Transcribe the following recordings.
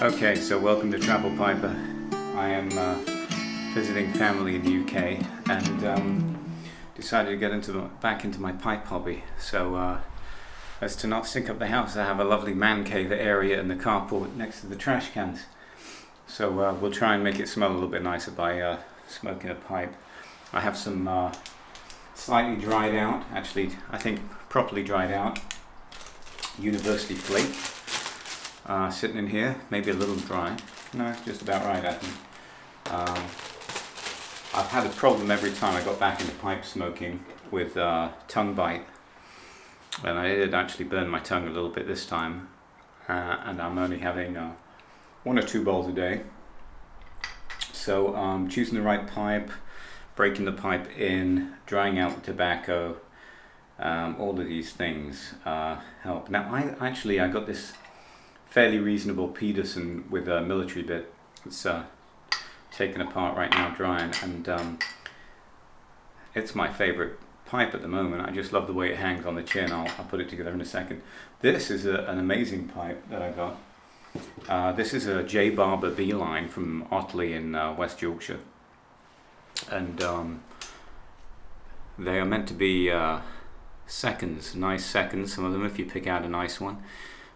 Okay, so welcome to Travel Piper. I am visiting family in the UK and decided to get back into my pipe hobby. So as to not stink up the house, I have a lovely man cave area in the carport next to the trash cans. So we'll try and make it smell a little bit nicer by smoking a pipe. I have some slightly dried out, actually I think properly dried out, University Flake. Sitting in here, maybe a little dry. No, it's just about right, I think. I've had a problem every time I got back into pipe smoking with tongue bite, and I did actually burn my tongue a little bit this time, and I'm only having 1 or 2 bowls a day. So choosing the right pipe, breaking the pipe in, drying out the tobacco, all of these things help. Now I got this fairly reasonable Peterson with a military bit. It's taken apart right now, drying, and it's my favorite pipe at the moment. I just love the way it hangs on the chin. I'll put it together in a second. This is an amazing pipe that I got. This is a Barber B-line from Otley in West Yorkshire, and they are meant to be seconds, nice seconds, some of them, if you pick out a nice one.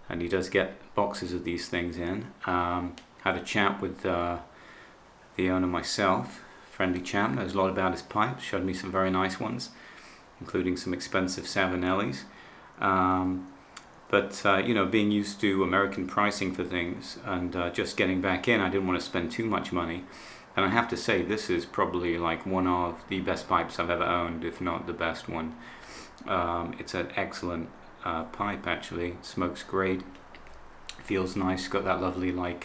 And he does get boxes of these things in. Had a chat with the owner myself, friendly chap, knows a lot about his pipes, showed me some very nice ones, including some expensive Savinellis. But you know, being used to American pricing for things and just getting back in, I didn't want to spend too much money. And I have to say, this is probably like one of the best pipes I've ever owned, if not the best one. It's an excellent pipe, actually. It smokes great, feels nice, got that lovely like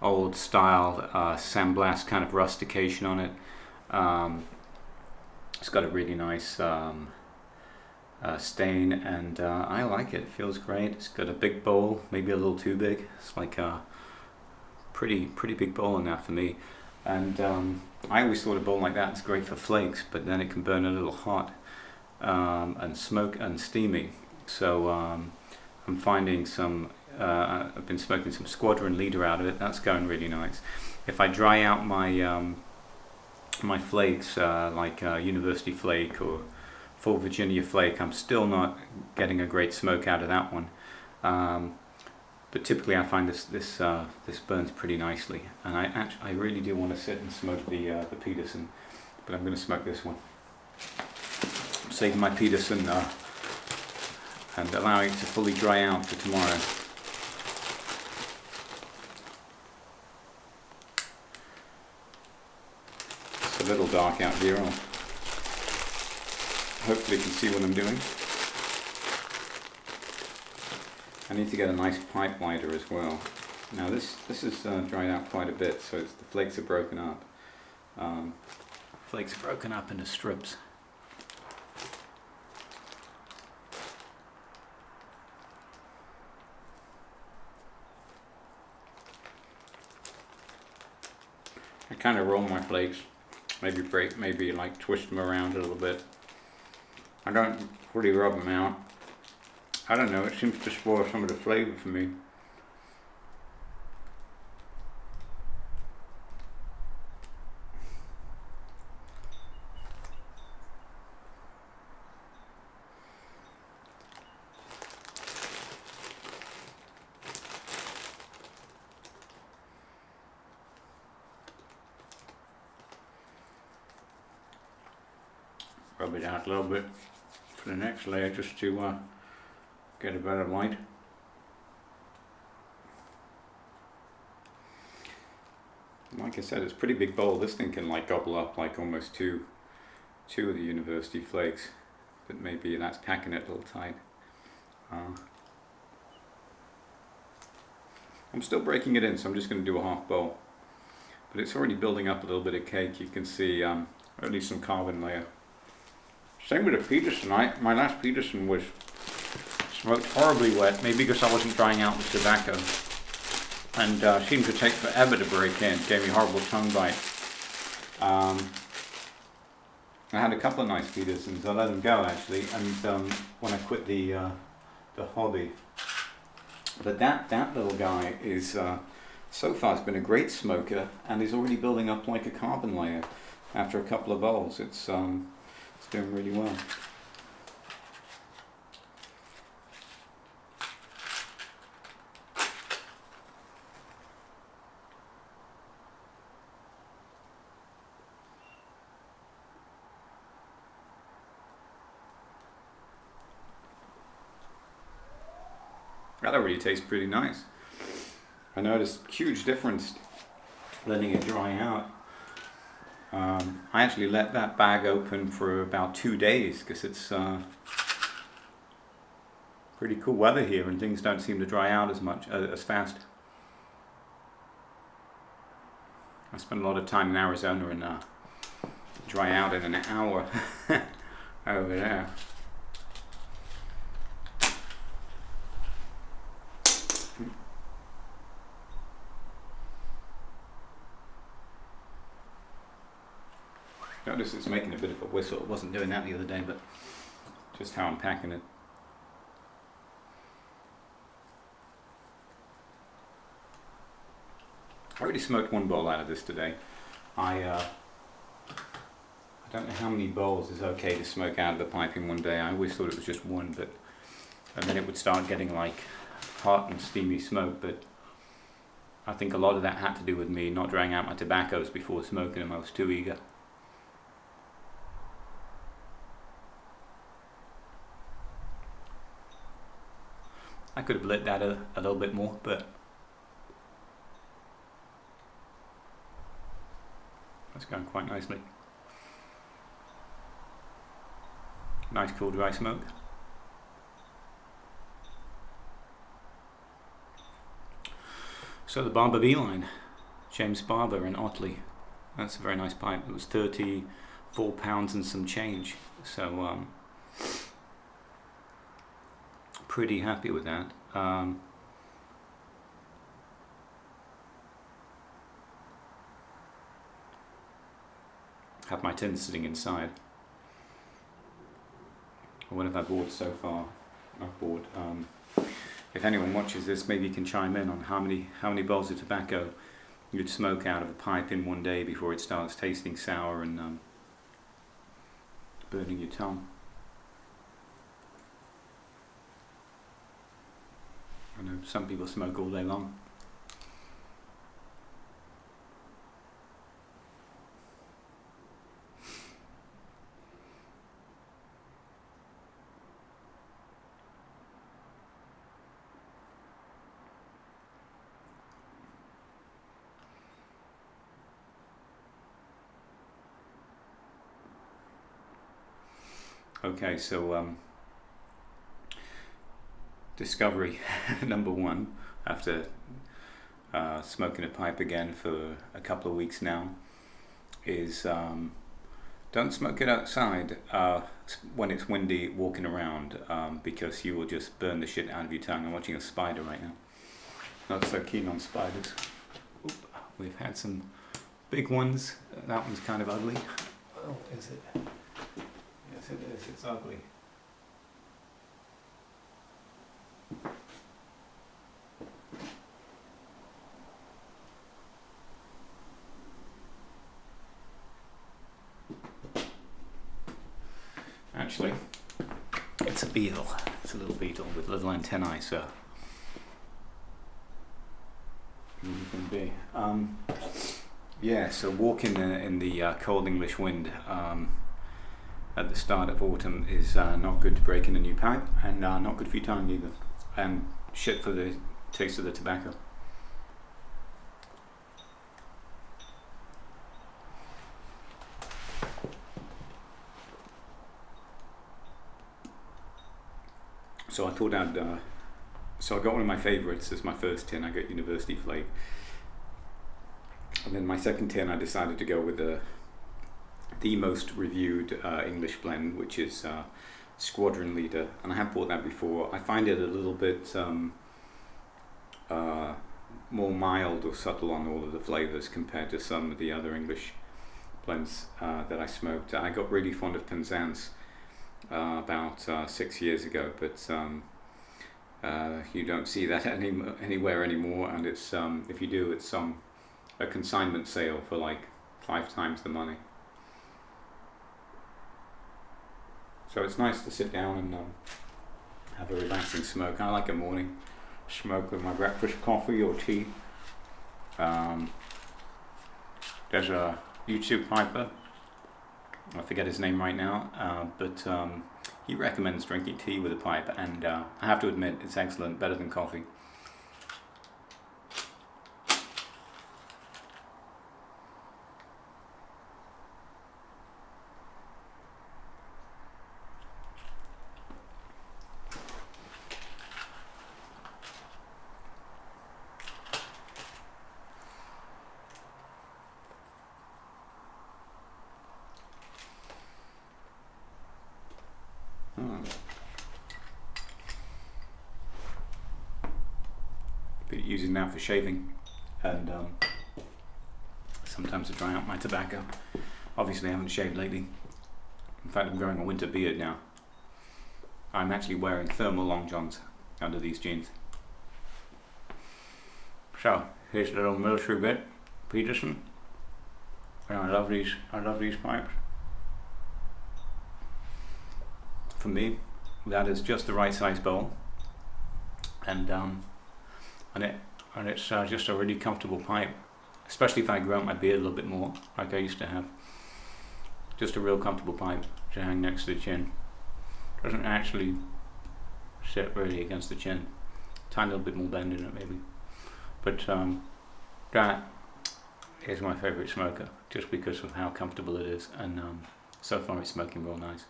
old style sandblast kind of rustication on it. It's got a really nice stain, and I like it. It feels great. It's got a big bowl, maybe a little too big. It's like a pretty big bowl in that for me. And I always thought a bowl like that is great for flakes, but then it can burn a little hot and smoke and steamy. So I'm finding some, I've been smoking some Squadron Leader out of it. That's going really nice. If I dry out my my flakes, like University Flake or Full Virginia Flake, I'm still not getting a great smoke out of that one. But typically I find this burns pretty nicely. And I really do want to sit and smoke the Peterson, but I'm going to smoke this one. I'm saving my Peterson and allowing it to fully dry out for tomorrow. It's a little dark out here. Hopefully you can see what I'm doing. I need to get a nice pipe lighter as well. Now this is dried out quite a bit, so the flakes are broken up. Flakes are broken up into strips. I kind of roll my flakes, maybe like twist them around a little bit. I don't really rub them out. I don't know, it seems to spoil some of the flavor for me. Rub it out a little bit for the next layer, just to get a better light. Like I said, it's a pretty big bowl. This thing can like gobble up like almost two of the University Flakes, but maybe that's packing it a little tight. I'm still breaking it in, so I'm just going to do a half bowl. But it's already building up a little bit of cake. You can see at least some carbon layer. Same with the Peterson. My last Peterson was smoked horribly wet, maybe because I wasn't drying out the tobacco, and seemed to take forever to break in. Gave me horrible tongue bite. I had a couple of nice Petersons. I let them go actually, and when I quit the hobby, But that little guy is so far has been a great smoker, and is already building up like a carbon layer after a couple of bowls. It's doing really well. That already tastes pretty nice. I noticed huge difference letting it dry out. I actually let that bag open for about 2 days because it's pretty cool weather here and things don't seem to dry out as fast. I spent a lot of time in Arizona and dry out in an hour over there. Notice it's making a bit of a whistle. It wasn't doing that the other day, but just how I'm packing it. I already smoked 1 bowl out of this today. I don't know how many bowls is okay to smoke out of the pipe in one day. I always thought it was just 1, and then it would start getting like hot and steamy smoke, but I think a lot of that had to do with me not drying out my tobaccos before smoking them. I was too eager. I could have lit that a little bit more, but that's going quite nicely. Nice cool dry smoke. So the Barber B-line, James Barber in Otley. That's a very nice pipe. It was 34 pounds and some change. So pretty happy with that. Have my tin sitting inside. What have I bought so far? I've bought. If anyone watches this, maybe you can chime in on how many bowls of tobacco you'd smoke out of a pipe in one day before it starts tasting sour and burning your tongue. I know some people smoke all day long. Okay, so discovery number 1 after smoking a pipe again for a couple of weeks now is don't smoke it outside when it's windy walking around, because you will just burn the shit out of your tongue. I'm watching a spider right now. Not so keen on spiders. Oop, we've had some big ones. That one's kind of ugly. Oh, is it? Yes, it is. It's ugly. Actually, it's a beetle. It's a little beetle with little antennae, so you can be. Yeah, so walking in the cold English wind at the start of autumn is not good to break in a new pipe, and not good for your tongue either, and shit for the taste of the tobacco. So I thought so I got one of my favourites as my first tin. I got University Flake. And then my second tin I decided to go with the most reviewed English blend, which is Squadron Leader. And I have bought that before. I find it a little bit more mild or subtle on all of the flavours compared to some of the other English blends that I smoked. I got really fond of Penzance about 6 years ago, but You don't see that anywhere anymore, and it's if you do, it's a consignment sale for like 5 times the money. So it's nice to sit down and have a relaxing smoke. I like a morning smoke with my breakfast coffee or tea. There's a YouTube piper, I forget his name right now, but he recommends drinking tea with a pipe, and I have to admit it's excellent, better than coffee. Been using that for shaving, and sometimes to dry out my tobacco. Obviously I haven't shaved lately. In fact, I'm growing a winter beard now. I'm actually wearing thermal long johns under these jeans. So here's a little military bit, Peterson. And I love these pipes. For me, that is just the right size bowl, and it's just a really comfortable pipe, especially if I grow out my beard a little bit more, like I used to have. Just a real comfortable pipe to hang next to the chin. Doesn't actually sit really against the chin. Tiny little bit more bend in it maybe. But that is my favourite smoker, just because of how comfortable it is, and so far it's smoking real nice.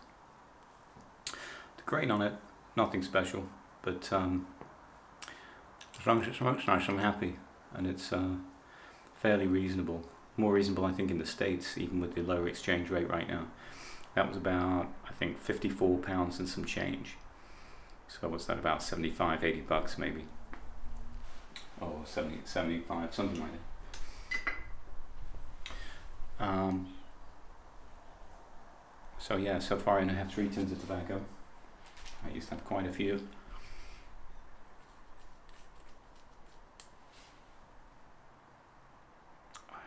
The grain on it, nothing special, but as long as it smokes nice, I'm happy, and it's fairly reasonable. More reasonable, I think, in the States, even with the lower exchange rate right now. That was about, I think, £54 and some change. So what's that, about 75, 80 bucks maybe? Or 70, 75, something like that. So yeah, so far I only have 3 tins of tobacco. I used to have quite a few.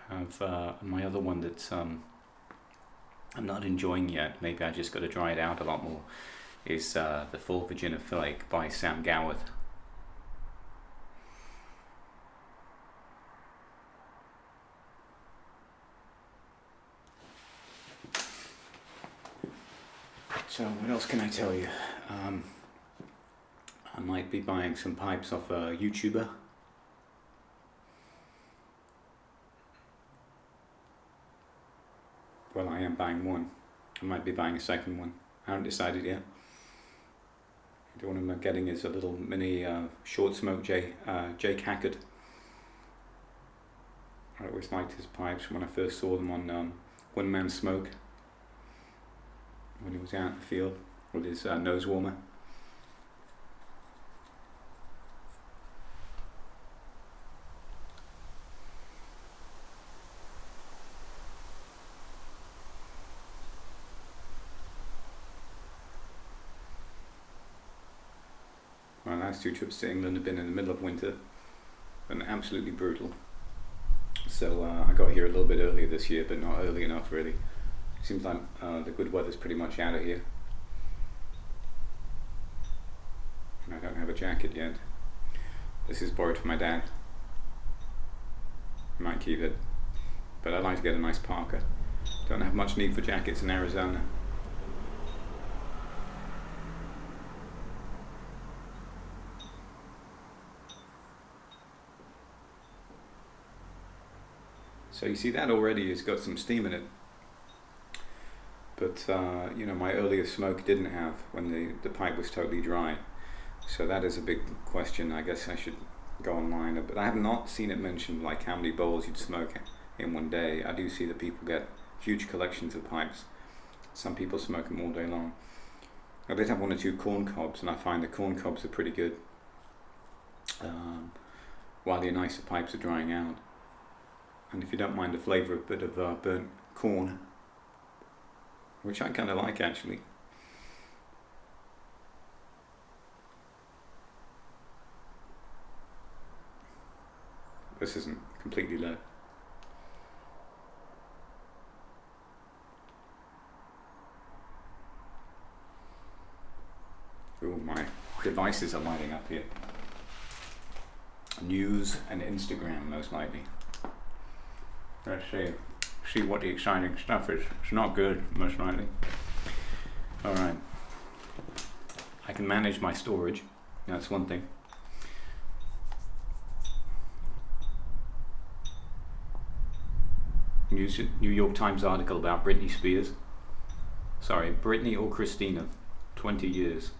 I have my other one that's I'm not enjoying yet, maybe I just got to dry it out a lot more, is the Full Virginia Flake by Sam Goworth. So what else can I tell you? I might be buying some pipes off a YouTuber. Well, I am buying one. I might be buying a second one. I haven't decided yet. The one I'm getting is a little mini short smoke Jake Hackett. I always liked his pipes when I first saw them on One Man Smoke, when he was out in the field with his nose warmer. My last 2 trips to England have been in the middle of winter and absolutely brutal. So I got here a little bit earlier this year, but not early enough really. Seems like the good weather's pretty much out of here. And I don't have a jacket yet. This is borrowed from my dad. I might keep it, but I'd like to get a nice parka. Don't have much need for jackets in Arizona. So you see, that already has got some steam in it. But you know, my earlier smoke didn't have, when the pipe was totally dry. So that is a big question. I guess I should go online. But I have not seen it mentioned, like how many bowls you'd smoke in one day. I do see that people get huge collections of pipes. Some people smoke them all day long. I did have 1 or 2 corn cobs, and I find the corn cobs are pretty good while the nicer pipes are drying out. And if you don't mind the flavour of a bit of burnt corn, which I kind of like actually. this isn't completely lit. Oh, my devices are lighting up here. News and Instagram, most likely. Let's see what the exciting stuff is. It's not good, most likely. Alright. I can manage my storage. That's one thing. New York Times article about Britney Spears. Sorry, Britney or Christina. 20 years.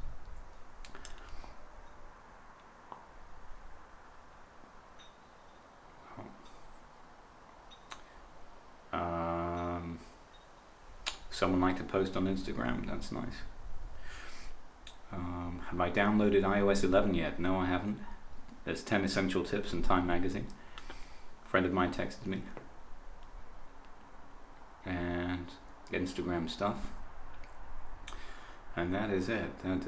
Someone like to post on Instagram, that's nice. Have I downloaded iOS 11 yet? No, I haven't. There's 10 essential tips in Time magazine. A friend of mine texted me. And Instagram stuff. And that is it. That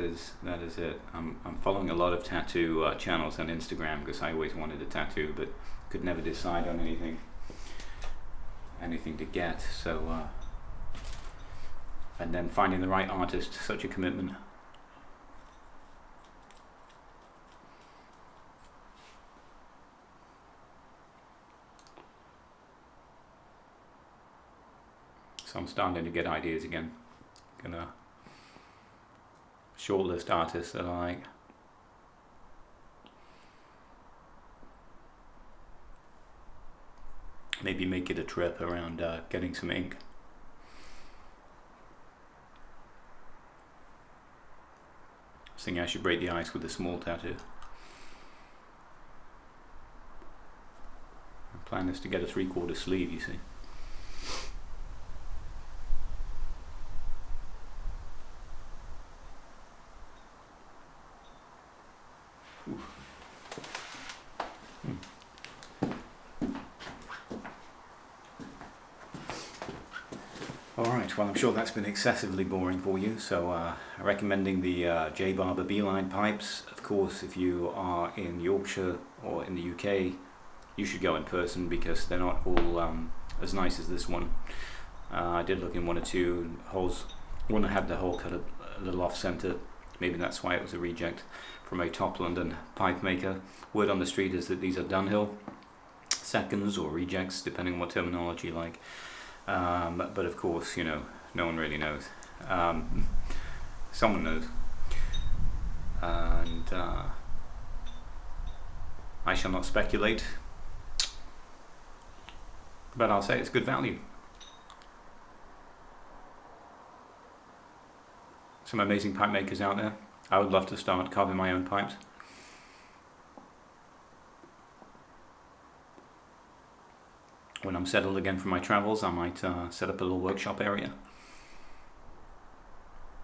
is it. I'm following a lot of tattoo channels on Instagram because I always wanted a tattoo, but could never decide on anything to get. So, and then finding the right artist, such a commitment. So I'm starting to get ideas again. Gonna shortlist artists that I like. Maybe make it a trip around getting some ink. I was thinking I should break the ice with a small tattoo. My plan is to get a 3/4 sleeve, you see. Alright, well I'm sure that's been excessively boring for you, so recommending the J. Barber Beeline pipes. Of course, if you are in Yorkshire or in the UK, you should go in person because they're not all as nice as this one. I did look in one or two holes. One had the hole cut a little off centre. Maybe that's why it was a reject from a top London pipe maker. Word on the street is that these are Dunhill seconds or rejects, depending on what terminology you like. But of course, you know, no one really knows. Someone knows. And I shall not speculate. But I'll say it's good value. Some amazing pipe makers out there. I would love to start carving my own pipes. When I'm settled again from my travels, I might set up a little workshop area.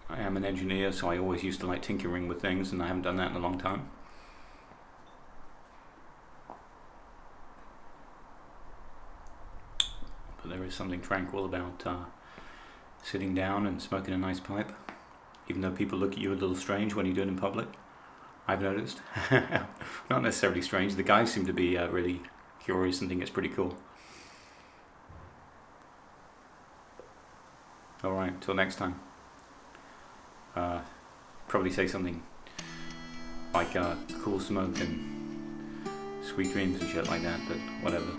I am an engineer, so I always used to like tinkering with things, and I haven't done that in a long time. But there is something tranquil about sitting down and smoking a nice pipe, even though people look at you a little strange when you do it in public. I've noticed. Not necessarily strange. The guys seem to be really curious and think it's pretty cool. Alright, till next time. Probably say something like cool smoke and sweet dreams and shit like that, but whatever.